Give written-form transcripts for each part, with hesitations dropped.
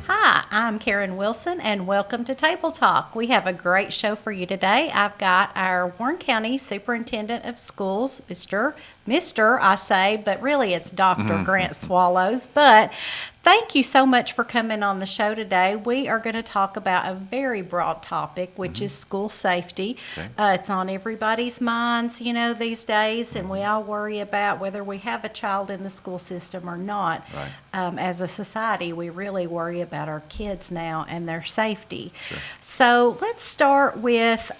Hi, I'm Karen Wilson, and welcome to Table Talk. We have a great show for you today. I've got our Warren County Superintendent of Schools, Mr. I say, but really it's Dr. Grant Swallows. But thank you so much for coming on the show today. We are going to talk about a very broad topic, which is school safety. Okay. It's on everybody's minds, these days, and we all worry about whether we have a child in the school system or not. Right. As a society, we really worry about our kids now and their safety. Sure. So let's start with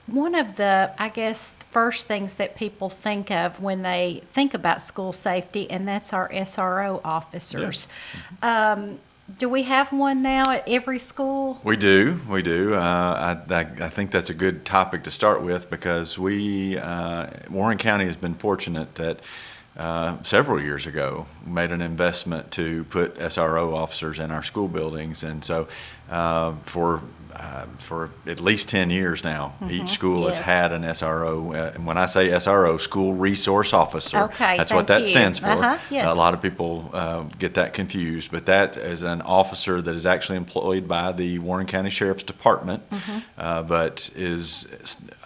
one of the, I guess, first things that people think of when they think about school safety, and that's our SRO officers. Do we have one now at every school? We do. I think that's a good topic to start with because Warren County has been fortunate that several years ago made an investment to put SRO officers in our school buildings, and so for at least 10 years now, each school has had an SRO. And when I say SRO, School Resource Officer, that's what that stands for. Yes. A lot of people get that confused, but that is an officer that is actually employed by the Warren County Sheriff's Department, but is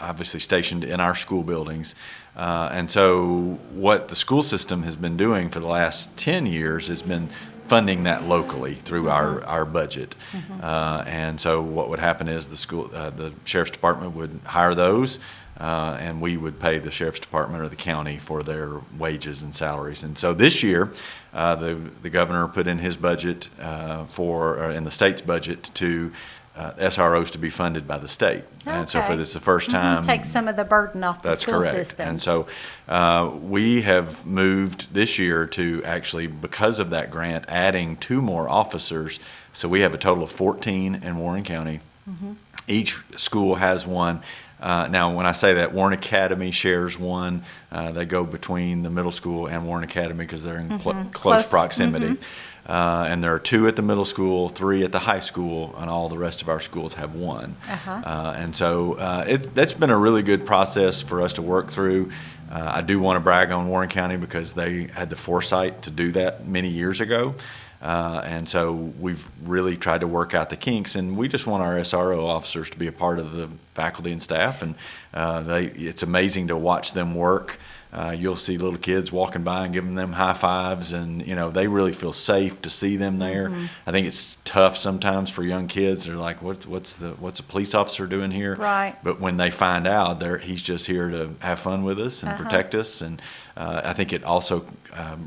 obviously stationed in our school buildings. And so what the school system has been doing for the last 10 years has been funding that locally through our budget. And so what would happen is the Sheriff's Department would hire those, and we would pay the Sheriff's Department or the county for their wages and salaries. And so this year, the governor put in his budget in the state's budget to SROs to be funded by the state. And so for this the first time. Take some of the burden off the school systems. And so we have moved this year to actually, because of that grant, adding 2 more officers. So we have a total of 14 in Warren County. Each school has one. Now, when I say that, Warren Academy shares one. They go between the middle school and Warren Academy because they're in close proximity. And there are 2 at the middle school, 3 at the high school, and all the rest of our schools have 1. And so that's been a really good process for us to work through. I do want to brag on Warren County because they had the foresight to do that many years ago. And so we've really tried to work out the kinks, and we just want our SRO officers to be a part of the faculty and staff. And it's amazing to watch them work. You'll see little kids walking by and giving them high fives, and they really feel safe to see them there. I think it's tough sometimes for young kids. They're like, what's a police officer doing here? Right. But when they find out he's just here to have fun with us and protect us, and I think it also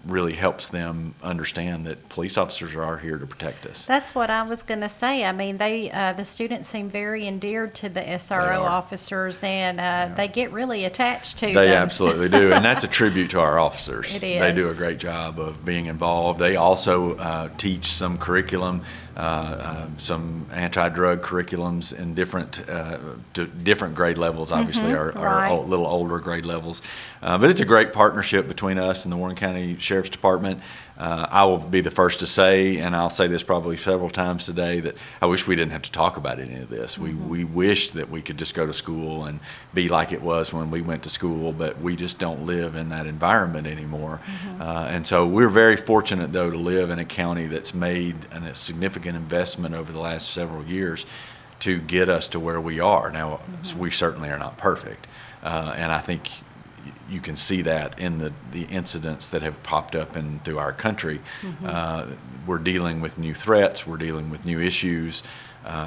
really helps them understand that police officers are here to protect us. That's what I was going to say. I mean, the students seem very endeared to the SRO officers, and they get really attached to them. They absolutely do, and that's a tribute to our officers. It is. They do a great job of being involved. They also teach some curriculum, some anti-drug curriculums in different grade levels. Obviously, our little older grade levels. But it's a great partnership between us and the Warren County Sheriff's Department. I will be the first to say, and I'll say this probably several times today, that I wish we didn't have to talk about any of this. We wish that we could just go to school and be like it was when we went to school, but we just don't live in that environment anymore. And so we're very fortunate, though, to live in a county that's made a significant investment over the last several years to get us to where we are. Now, we certainly are not perfect, and I think you can see that in the incidents that have popped up through our country. We're dealing with new threats, we're dealing with new issues,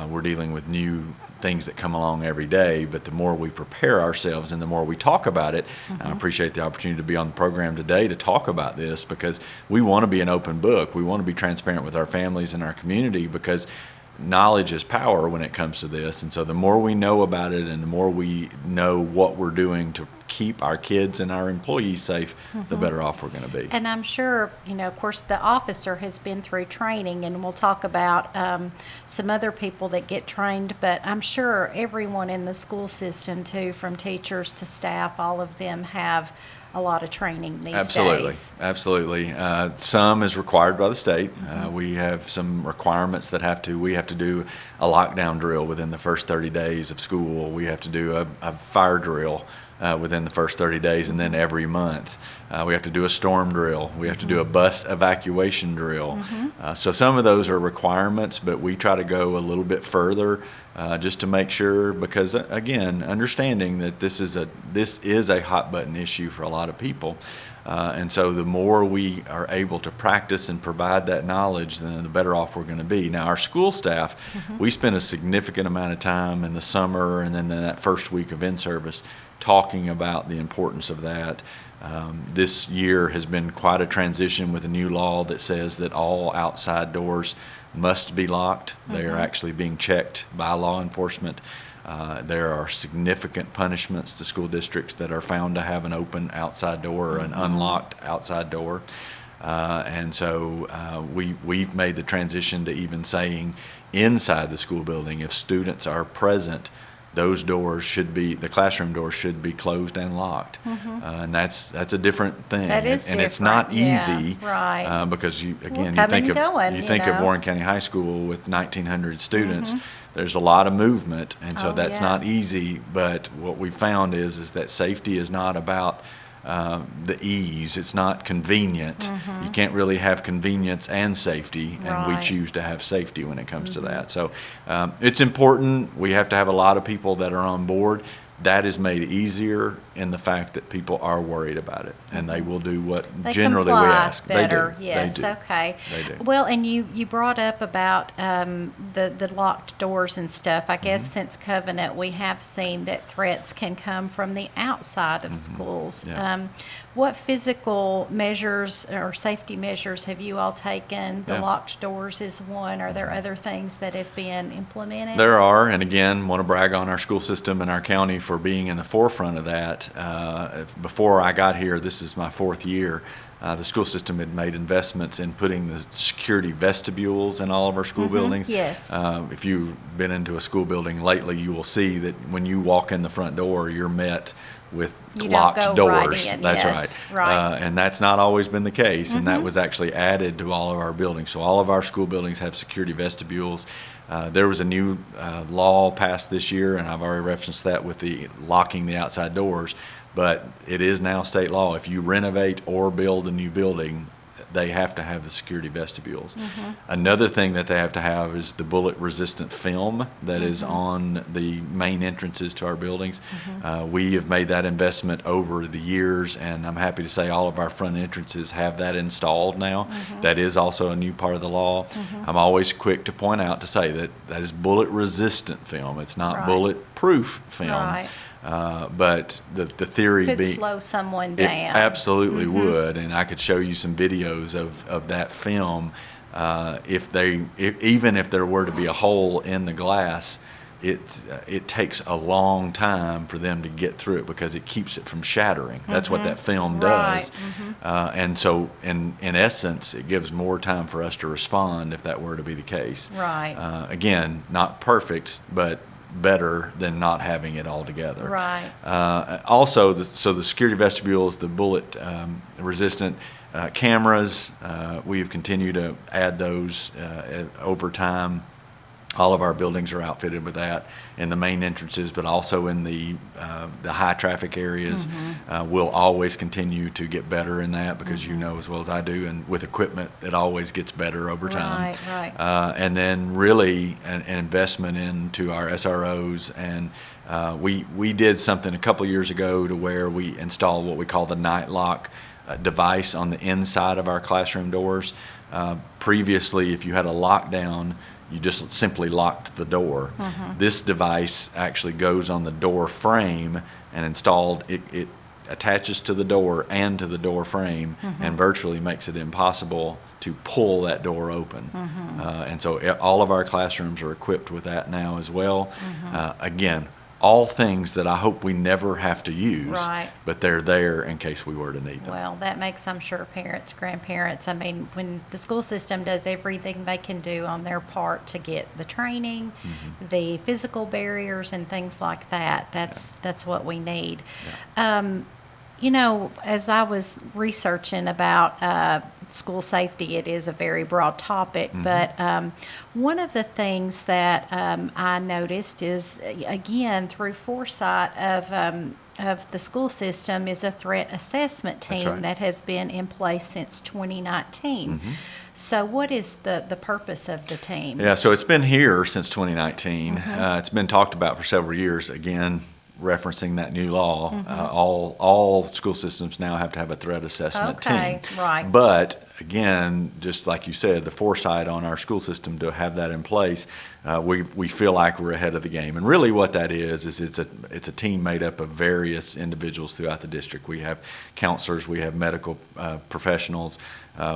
we're dealing with new things that come along every day, but the more we prepare ourselves and the more we talk about it, I appreciate the opportunity to be on the program today to talk about this, because we want to be an open book. We want to be transparent with our families and our community, because knowledge is power when it comes to this. And so the more we know about it and the more we know what we're doing to keep our kids and our employees safe, the better off we're going to be. And I'm sure, of course, the officer has been through training, and we'll talk about some other people that get trained, but I'm sure everyone in the school system, too, from teachers to staff, all of them have a lot of training these days. Absolutely. Some is required by the state. We have some requirements that we have to do a lockdown drill within the first 30 days of school. We have to do a fire drill within the first 30 days, and then every month. We have to do a storm drill. We have to do a bus evacuation drill. So some of those are requirements, but we try to go a little bit further just to make sure, because again, understanding that this is a hot button issue for a lot of people. And so the more we are able to practice and provide that knowledge, then the better off we're going to be. Now, our school staff, we spend a significant amount of time in the summer and then in that first week of in-service talking about the importance of that. This year has been quite a transition with a new law that says that all outside doors must be locked. They are actually being checked by law enforcement. There are significant punishments to school districts that are found to have an open outside door or an unlocked outside door. And so we've made the transition to even saying inside the school building, if students are present, those doors the classroom doors should be closed and locked. And that's a different thing. That is and it's different. not easy. Yeah, right. Because you Coming think and going, you think of Warren County High School with 1,900 students. There's a lot of movement, and so that's not easy. But what we found is that safety is not about the ease. It's not convenient. You can't really have convenience and safety, and we Right. choose to have safety when it comes to that. So it's important. We have to have a lot of people that are on board. That is made easier in the fact that people are worried about it, and they will do what They generally we comply ask. better. They do. Yes, They do. okay. They do. Well, and you brought up about the locked doors and stuff. I guess since Covenant, we have seen that threats can come from the outside of schools. Yeah. What physical measures or safety measures have you all taken? The Yeah. locked doors is one. Are there other things that have been implemented? There are, and again, want to brag on our school system and our county for being in the forefront of that. Before I got here, this is my 4th year, the school system had made investments in putting the security vestibules in all of our school buildings. Yes. If you've been into a school building lately, you will see that when you walk in the front door, you're met with You don't locked go doors. right in, That's yes, right. right. And that's not always been the case, and that was actually added to all of our buildings. So all of our school buildings have security vestibules. There was a new law passed this year, and I've already referenced that with the locking the outside doors, but it is now state law. If you renovate or build a new building, they have to have the security vestibules. Another thing that they have to have is the bullet-resistant film that is on the main entrances to our buildings. We have made that investment over the years, and I'm happy to say all of our front entrances have that installed now. That is also a new part of the law. I'm always quick to point out to say that that is bullet-resistant film. It's not Right. bulletproof film. Right. But the theory Could being slow someone it down. absolutely would, and I could show you some videos of that film. Even if there were to be a hole in the glass, it takes a long time for them to get through it because it keeps it from shattering. That's what that film does. And so, in essence, it gives more time for us to respond if that were to be the case. Right. Again, not perfect, but better than not having it all together. Right. Also, so the security vestibules, the bullet resistant cameras, we have continued to add those over time. All of our buildings are outfitted with that in the main entrances, but also in the high traffic areas. We'll always continue to get better in that because you know as well as I do, and with equipment, it always gets better over time. Right. And then really an investment into our SROs, and we did something a couple years ago to where we installed what we call the night lock device on the inside of our classroom doors. Previously, if you had a lockdown, you just simply locked the door. This device actually goes on the door frame and installed, it attaches to the door and to the door frame and virtually makes it impossible to pull that door open. And so all of our classrooms are equipped with that now as well. Again, all things that I hope we never have to use, Right. but they're there in case we were to need them. Well, that makes, I'm sure, parents, grandparents, I mean, when the school system does everything they can do on their part to get the training, the physical barriers and things like that, that's what we need. You know, as I was researching about school safety, it is a very broad topic, but one of the things that I noticed is, again, through foresight of the school system, is a threat assessment That's team right. that has been in place since 2019. So what is the purpose of the team? Yeah, so it's been here since 2019. It's been talked about for several years. Again, referencing that new law, all school systems now have to have a threat assessment Okay, team. right. But again, just like you said, the foresight on our school system to have that in place, we feel like we're ahead of the game. And really, what that is it's a team made up of various individuals throughout the district. We have counselors, we have medical professionals.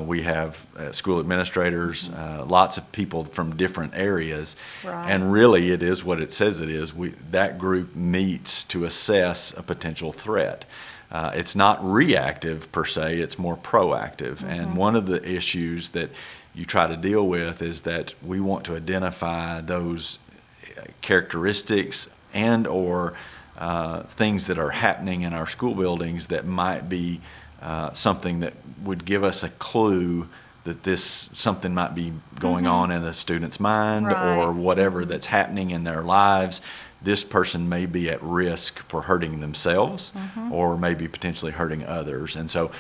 We have school administrators, lots of people from different areas. Right. And really, it is what it says it is. That group meets to assess a potential threat. It's not reactive per se, it's more proactive. And one of the issues that you try to deal with is that we want to identify those characteristics and or things that are happening in our school buildings that might be something that would give us a clue that something might be going on in a student's mind Right. or whatever that's happening in their lives. This person may be at risk for hurting themselves or maybe potentially hurting others. And so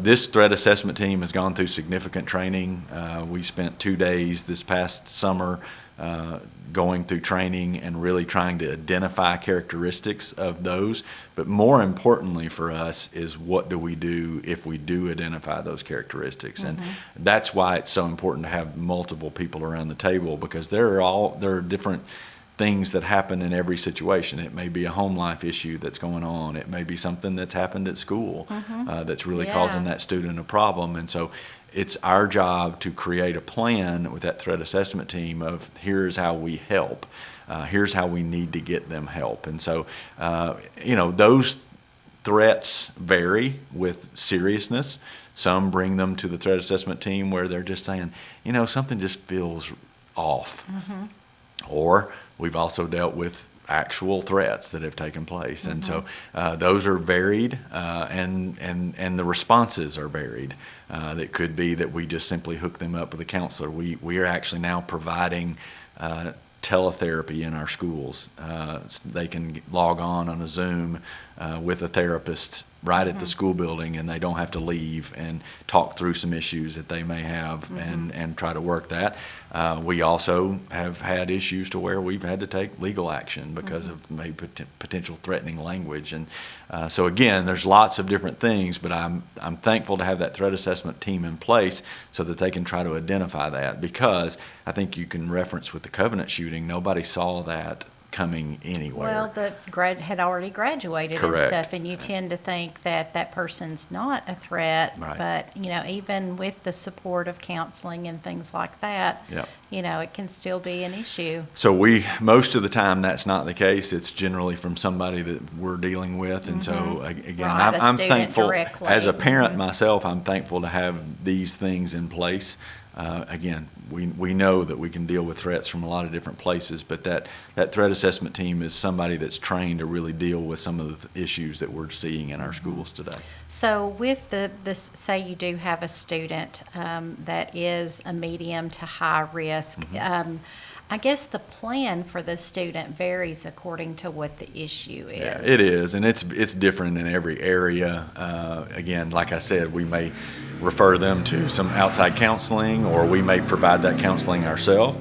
this threat assessment team has gone through significant training. We spent 2 days this past summer going through training and really trying to identify characteristics of those. But more importantly for us is what do we do if we do identify those characteristics. And that's why it's so important to have multiple people around the table, because there are different things that happen in every situation. It may be a home life issue that's going on. It may be something that's happened at school that's really Yeah. causing that student a problem. And so it's our job to create a plan with that threat assessment team of here's how we help. Here's how we need to get them help. And so, those threats vary with seriousness. Some bring them to the threat assessment team where they're just saying, something just feels off. Or we've also dealt with actual threats that have taken place. And so those are varied and the responses are varied. That could be that we just simply hook them up with a counselor. We are actually now providing teletherapy in our schools. They can log on a Zoom with a therapist right at the school building, and they don't have to leave and talk through some issues that they may have and try to work that. We also have had issues to where we've had to take legal action because of maybe potential threatening language. And so again, there's lots of different things, but I'm thankful to have that threat assessment team in place so that they can try to identify that, because I think you can reference with the Covenant shooting, nobody saw that coming anywhere. Well, the grad had already graduated Correct. and stuff, and you tend to think that person's not a threat. Right. But even with the support of counseling and things like that, Yep. it can still be an issue. So most of the time, that's not the case. It's generally from somebody that we're dealing with. And so, again, Right, a I'm student thankful. directly. As a parent myself, I'm thankful to have these things in place. Again, we know that we can deal with threats from a lot of different places, but that threat assessment team is somebody that's trained to really deal with some of the issues that we're seeing in our schools today. So with this, say you do have a student that is a medium to high risk, I guess the plan for the student varies according to what the issue is. Yeah, it is, and it's different in every area. Again, like I said, we may refer them to some outside counseling, or we may provide that counseling ourselves.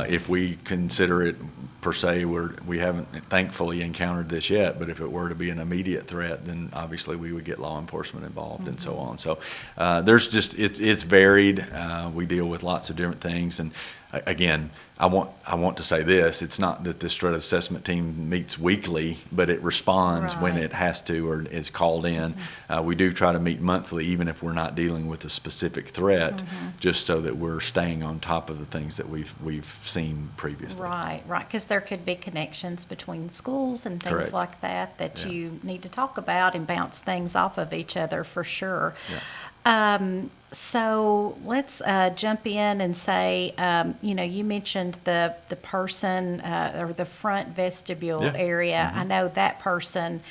If we consider it per se, we haven't thankfully encountered this yet, but if it were to be an immediate threat, then obviously we would get law enforcement involved and so on. So it's varied. We deal with lots of different things, and again, I want to say this: it's not that this threat assessment team meets weekly, but it responds when Right. it has to or is called in. We do try to meet monthly, even if we're not dealing with a specific threat, just so that we're staying on top of the things that we've seen previously. Right, because there could be connections between schools and things Correct. like that Yeah. you need to talk about and bounce things off of each other for sure. Yeah. So let's jump in and say, you mentioned the person or the front vestibule Yeah. area. I know that person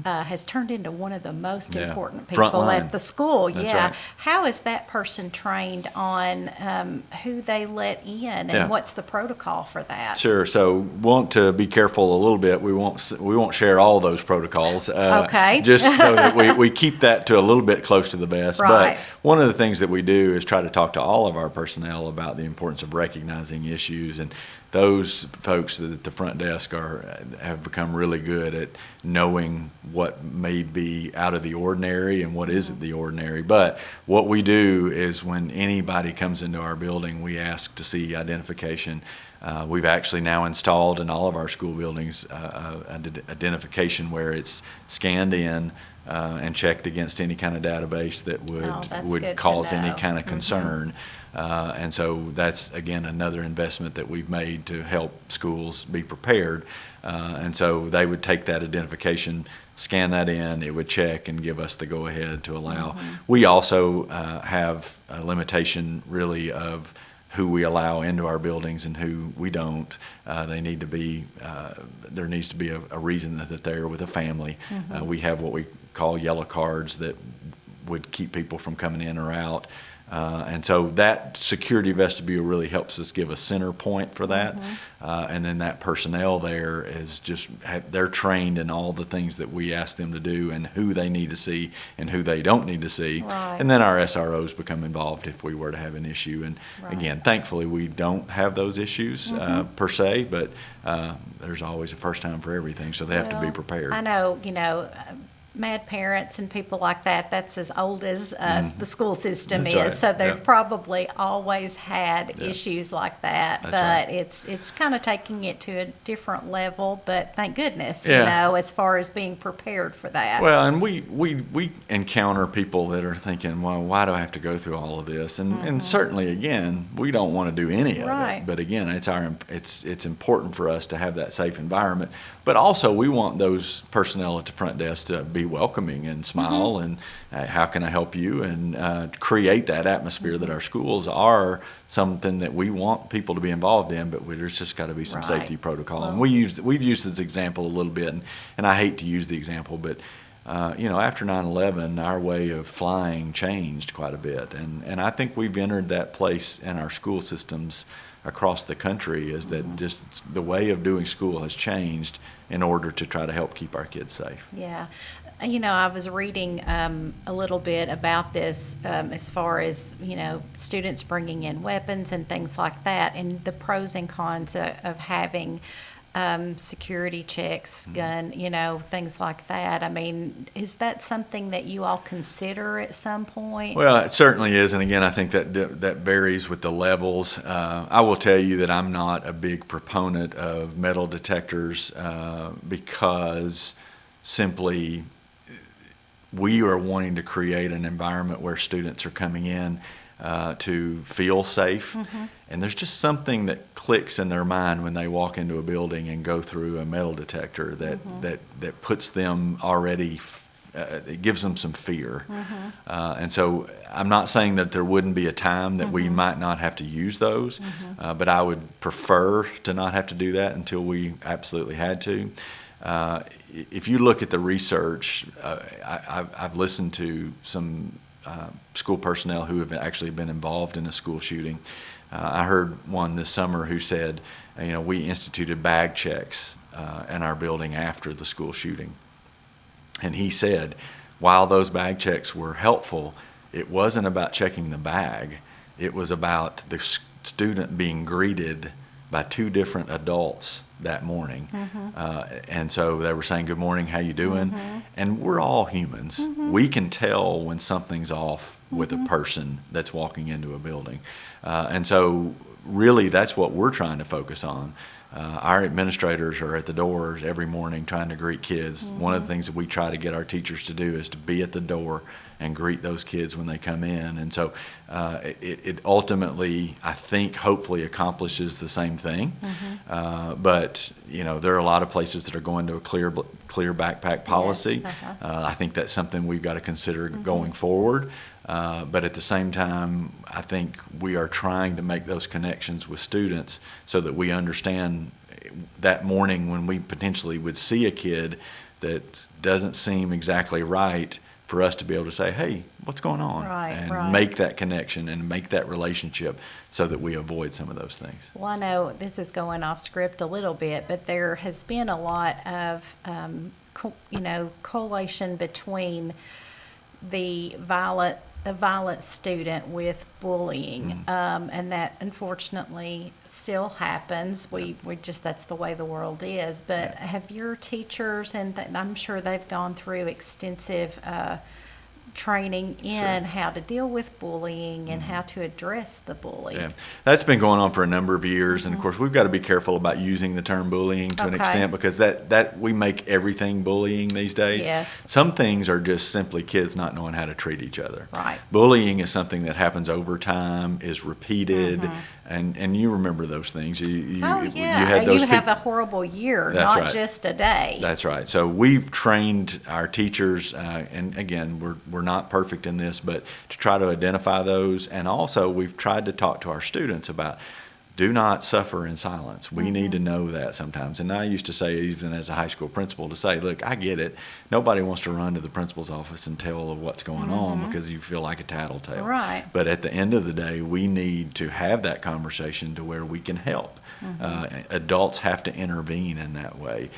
has turned into one of the most Yeah. important Front people line. at the school. That's Yeah. right. How is that person trained on who they let in, and Yeah. what's the protocol for that? Sure. So want to be careful a little bit. We won't share all those protocols. Okay. Just so that we keep that to a little bit close to the vest. Right. But one of the things that we do is try to talk to all of our personnel about the importance of recognizing issues, and those folks at the front desk have become really good at knowing what may be out of the ordinary and what isn't the ordinary. But what we do is when anybody comes into our building, we ask to see identification. We've actually now installed in all of our school buildings identification where it's scanned in and checked against any kind of database that that's would good to cause any know. kind of concern. And so that's, again, another investment that we've made to help schools be prepared. And so they would take that identification, scan that in, it would check and give us the go-ahead to allow. We also have a limitation really of who we allow into our buildings and who we don't. They need to be, there needs to be a reason that they're with a family. We have what we call yellow cards that would keep people from coming in or out. And so that security vestibule really helps us give a center point for that. And then that personnel there is they're trained in all the things that we ask them to do and who they need to see and who they don't need to see. Right. And then our SROs become involved if we were to have an issue. And Right. again, thankfully, we don't have those issues per se, but there's always a first time for everything, so they have to be Well, prepared. I know, mad parents and people like that, that's as old as the school system That's is. right. So they've Yeah. probably always had Yeah. issues like that. That's but right. it's kind of taking it to a different level. But thank goodness, Yeah. as far as being prepared for that. Well, and we encounter people that are thinking, well, why do I have to go through all of this? And certainly, again, we don't want to do any of Right. it. But again, it's important for us to have that safe environment. But also, we want those personnel at the front desk to be welcoming and smile and how can I help you, and create that atmosphere that our schools are something that we want people to be involved in. But there's just got to be some Right. safety protocol. Well- And we've used this example a little bit, and I hate to use the example, but after 9/11, our way of flying changed quite a bit. And I think we've entered that place in our school systems across the country, is that just the way of doing school has changed in order to try to help keep our kids safe. Yeah. I was reading a little bit about this as far as, students bringing in weapons and things like that, and the pros and cons of having security checks, gun, things like that. I mean, is that something that you all consider at some point? Well, it certainly is, and again, I think that varies with the levels. I will tell you that I'm not a big proponent of metal detectors because simply we are wanting to create an environment where students are coming in to feel safe. And there's just something that clicks in their mind when they walk into a building and go through a metal detector that puts them already, it gives them some fear. And so I'm not saying that there wouldn't be a time that we might not have to use those, but I would prefer to not have to do that until we absolutely had to. If you look at the research, I've listened to some school personnel who have actually been involved in a school shooting. I heard one this summer who said, we instituted bag checks in our building after the school shooting. And he said, while those bag checks were helpful, it wasn't about checking the bag. It was about the student being greeted by two different adults that morning. And so they were saying, good morning, how you doing? And we're all humans. We can tell when something's off with a person that's walking into a building. And so really that's what we're trying to focus on. Our administrators are at the doors every morning trying to greet kids. One of the things that we try to get our teachers to do is to be at the door and greet those kids when they come in. And so it ultimately, I think, hopefully accomplishes the same thing. But, there are a lot of places that are going to a clear backpack policy. Yes, I think that's something we've got to consider going forward. But at the same time, I think we are trying to make those connections with students so that we understand that morning when we potentially would see a kid that doesn't seem exactly right, for us to be able to say, hey, what's going on? Right. Make that connection and make that relationship so that we avoid some of those things. Well, I know this is going off script a little bit, but there has been a lot of, correlation between the violent student with bullying, and that unfortunately still happens. We just, that's the way the world is. But have your teachers, and I'm sure they've gone through extensive training in how to deal with bullying and how to address the bully. Yeah, that's been going on for a number of years, and of course we've got to be careful about using the term bullying to an extent, because that we make everything bullying these days. Yes. Some things are just simply kids not knowing how to treat each other. Right. Bullying is something that happens over time, is repeated, and you remember those things. You had those you have a horrible year, That's not right. just a day. That's right. So we've trained our teachers, and again, we're not perfect in this, but to try to identify those. And also we've tried to talk to our students about, do not suffer in silence. We need to know that sometimes. And I used to say, even as a high school principal, to say, look, I get it. Nobody wants to run to the principal's office and tell of what's going on because you feel like a tattletale. Right. But at the end of the day, we need to have that conversation to where we can help. Adults have to intervene in that way.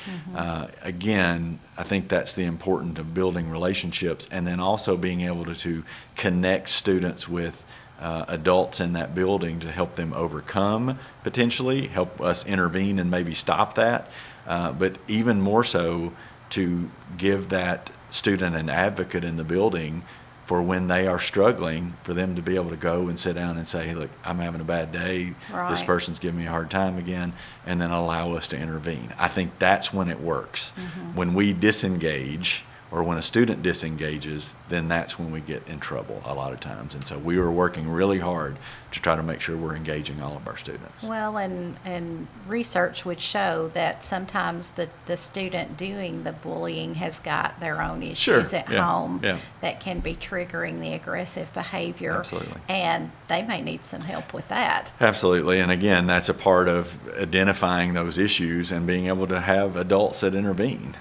Again, I think that's the importance of building relationships, and then also being able to connect students with adults in that building to help them overcome, potentially help us intervene and maybe stop that, but even more so to give that student an advocate in the building for when they are struggling, for them to be able to go and sit down and say, hey, look, I'm having a bad day. Right. This person's giving me a hard time again, and then allow us to intervene. I think that's when it works. When we disengage, or when a student disengages, then that's when we get in trouble a lot of times. And so we are working really hard to try to make sure we're engaging all of our students. Well, and research would show that sometimes the student doing the bullying has got their own issues at home that can be triggering the aggressive behavior. Absolutely. And they may need some help with that. Absolutely. And again, that's a part of identifying those issues and being able to have adults that intervene.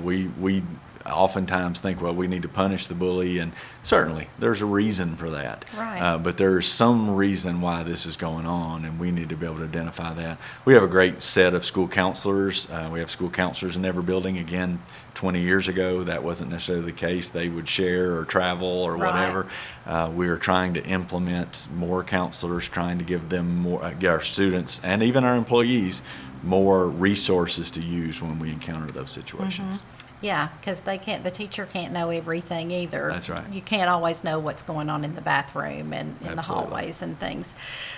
We oftentimes think, well, we need to punish the bully, and certainly there's a reason for that. Right. But there's some reason why this is going on, and we need to be able to identify that. We have a great set of school counselors. We have school counselors in every building. Again, 20 years ago, that wasn't necessarily the case. They would share or travel or whatever. We are trying to implement more counselors, trying to give them more, get our students and even our employees more resources to use when we encounter those situations. Yeah, because the teacher can't know everything either. That's right. You can't always know what's going on in the bathroom and in the Absolutely. hallways and things.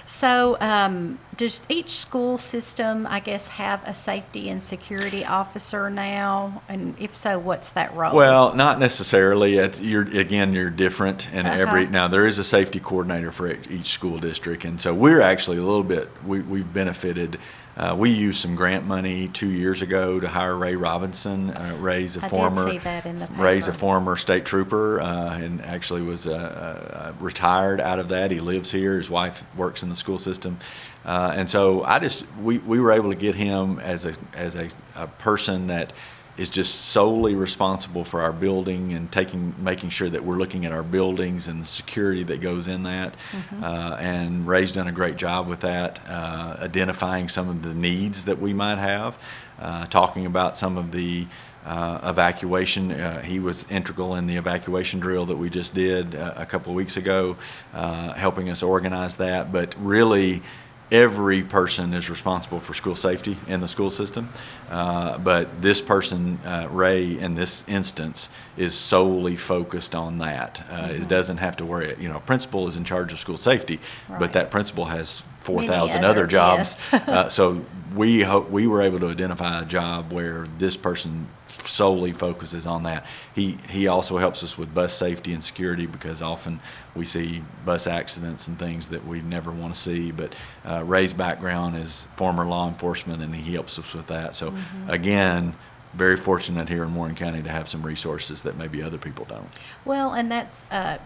So does each school system, I guess, have a safety and security officer now? And if so, what's that role? Well, not necessarily. You're different in now there is a safety coordinator for each school district, and so we're actually a little bit, we've benefited. We used some grant money 2 years ago to hire Ray Robinson. Ray's a former state trooper, and actually was retired out of that. He lives here. His wife works in the school system, and so we were able to get him as a person that is just solely responsible for our building and making sure that we're looking at our buildings and the security that goes in that. And Ray's done a great job with that, identifying some of the needs that we might have, talking about some of the evacuation. He was integral in the evacuation drill that we just did a couple of weeks ago, helping us organize that. But really, every person is responsible for school safety in the school system, but this person, Ray, in this instance, is solely focused on that. It doesn't have to worry. Principal is in charge of school safety, but that principal has 4,000 other jobs. So we were able to identify a job where this person solely focuses on that. He also helps us with bus safety and security, because often we see bus accidents and things that we never want to see. But Ray's background is former law enforcement, and he helps us with that. So again, very fortunate here in Warren County to have some resources that maybe other people don't. Well, and that's, I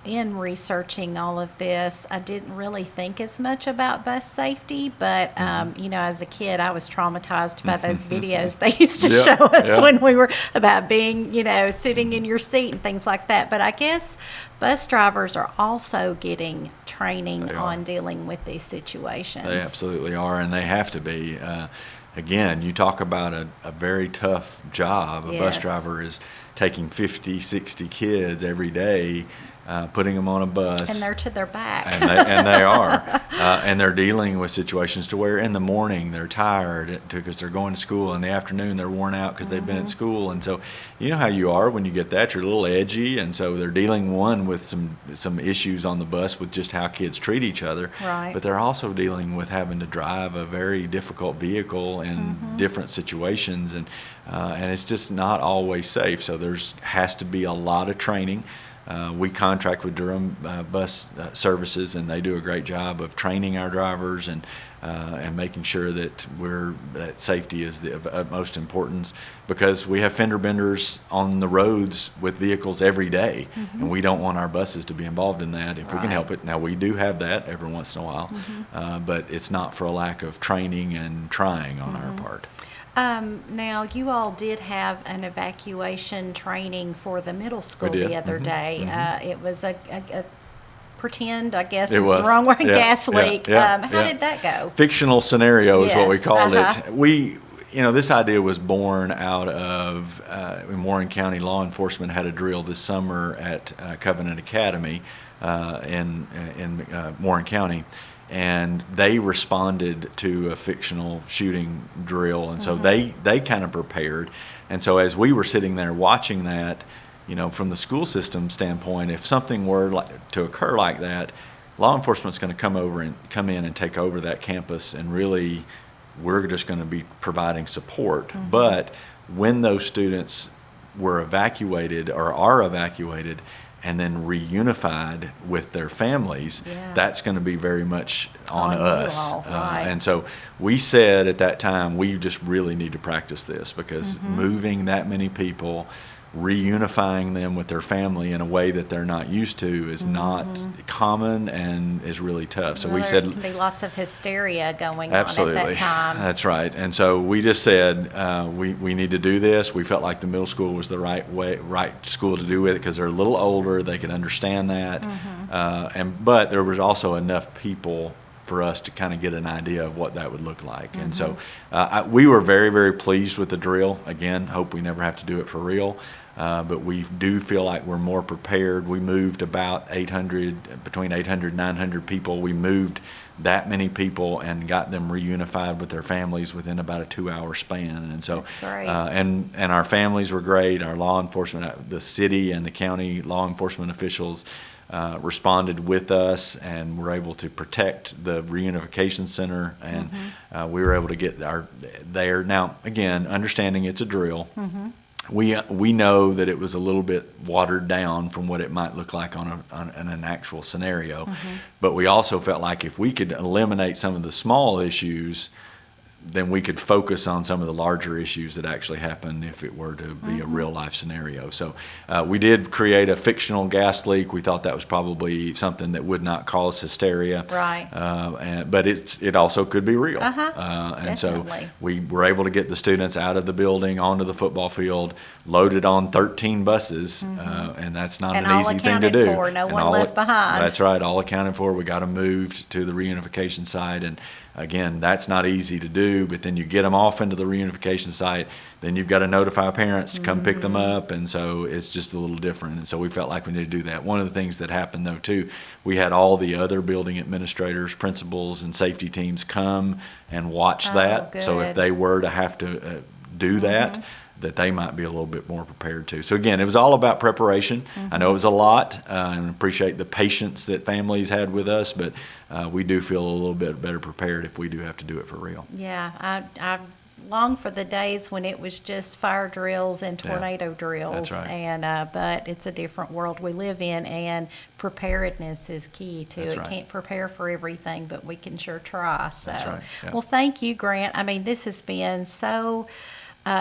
in researching all of this, I didn't really think as much about bus safety, but, as a kid, I was traumatized by those videos they used to Yeah, show us yeah. when we were about being, sitting in your seat and things like that. But I guess bus drivers are also getting training They are. on dealing with these situations. They absolutely are, and they have to be. Again, you talk about a very tough job. A bus Yes. driver is taking 50, 60 kids every day, putting them on a bus. And they're to their back. And they are. And they're dealing with situations to where in the morning they're tired because they're going to school. In the afternoon they're worn out because they've been at school. And so you know how you are when you get that. You're a little edgy. And so they're dealing, with some issues on the bus with just how kids treat each other. Right. But they're also dealing with having to drive a very difficult vehicle in different situations. And it's just not always safe. So has to be a lot of training. We contract with Durham Bus Services, and they do a great job of training our drivers and making sure that that safety is of utmost importance, because we have fender benders on the roads with vehicles every day, and we don't want our buses to be involved in that if we can help it. Now, we do have that every once in a while, but it's not for a lack of training and trying on our part. Now, you all did have an evacuation training for the middle school We did. the other day. It was a pretend, I guess It is was. the wrong word, Yeah, gas yeah, leak. yeah, How yeah. did that go? Fictional scenario is what we Yes, called uh-huh. it. This idea was born out of in Warren County, law enforcement had a drill this summer at Covenant Academy in Warren County, and they responded to a fictional shooting drill, and so they kind of prepared. And so as we were sitting there watching that, from the school system standpoint, if something were to occur like that, law enforcement's going to come in and take over that campus, and really we're just going to be providing support. But when those students were evacuated or are evacuated and then reunified with their families, Yeah. that's going to be very much on On you us. all, right. And so we said at that time, we just really need to practice this, because moving that many people, reunifying them with their family in a way that they're not used to is not common and is really tough. So Well, we there said, can be lots of hysteria going absolutely. on at that time. That's right. And so we just said, we need to do this. We felt like the middle school was the right school to do it, because they're a little older, they can understand that. But there was also enough people for us to kind of get an idea of what that would look like. And so we were very, very pleased with the drill. Again, hope we never have to do it for real. But we do feel like we're more prepared. We moved about between 800 and 900 people. We moved that many people and got them reunified with their families within about a 2-hour span. And so, That's great. and our families were great. Our law enforcement, the city and the county law enforcement officials responded with us, and were able to protect the reunification center, and we were able to get there. Now, again, understanding it's a drill, we know that it was a little bit watered down from what it might look like on an actual scenario, but we also felt like if we could eliminate some of the small issues, then we could focus on some of the larger issues that actually happen if it were to be a real life scenario. So we did create a fictional gas leak. We thought that was probably something that would not cause hysteria. Right. But it also could be real. And Definitely. so we were able to get the students out of the building onto the football field, loaded on 13 buses, and that's not And an all easy thing to accounted do. for, no And one all left behind. That's right, all accounted for. We got them moved to the reunification site, and again, that's not easy to do, but then you get them off into the reunification site, then you've got to notify parents to come pick them up, and so it's just a little different. And so we felt like we needed to do that. One of the things that happened, though, too, we had all the other building administrators, principals, and safety teams come and watch that. So if good. they were to have to do that, that they might be a little bit more prepared to. So again, it was all about preparation. I know it was a lot, and appreciate the patience that families had with us, but we do feel a little bit better prepared if we do have to do it for real. Yeah, I long for the days when it was just fire drills and tornado drills. That's right. And but it's a different world we live in, and preparedness is key to That's it. right. Can't prepare for everything, but we can sure try. So, That's right, yeah. well, thank you, Grant. I mean, this has been so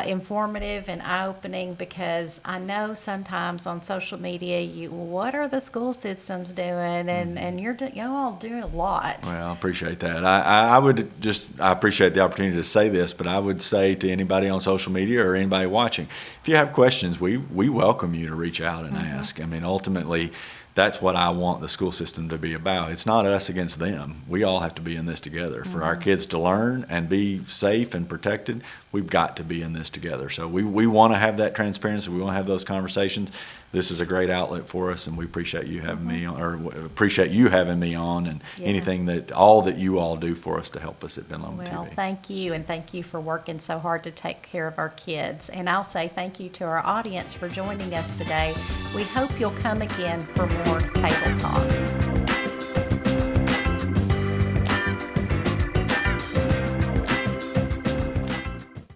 informative and eye-opening, because I know sometimes on social media, what are the school systems doing, and you're all doing a lot. Well, I appreciate that. I appreciate the opportunity to say this, but I would say to anybody on social media or anybody watching, if you have questions, we welcome you to reach out and ask. I mean, ultimately, that's what I want the school system to be about. It's not us against them. We all have to be in this together. For our kids to learn and be safe and protected, we've got to be in this together. So we want to have that transparency. We want to have those conversations. This is a great outlet for us, and we appreciate you having me on, or appreciate you having me on, and anything all that you all do for us to help us at Ben Lomond Well, TV. thank you, and thank you for working so hard to take care of our kids. And I'll say thank you to our audience for joining us today. We hope you'll come again for more Table Talk.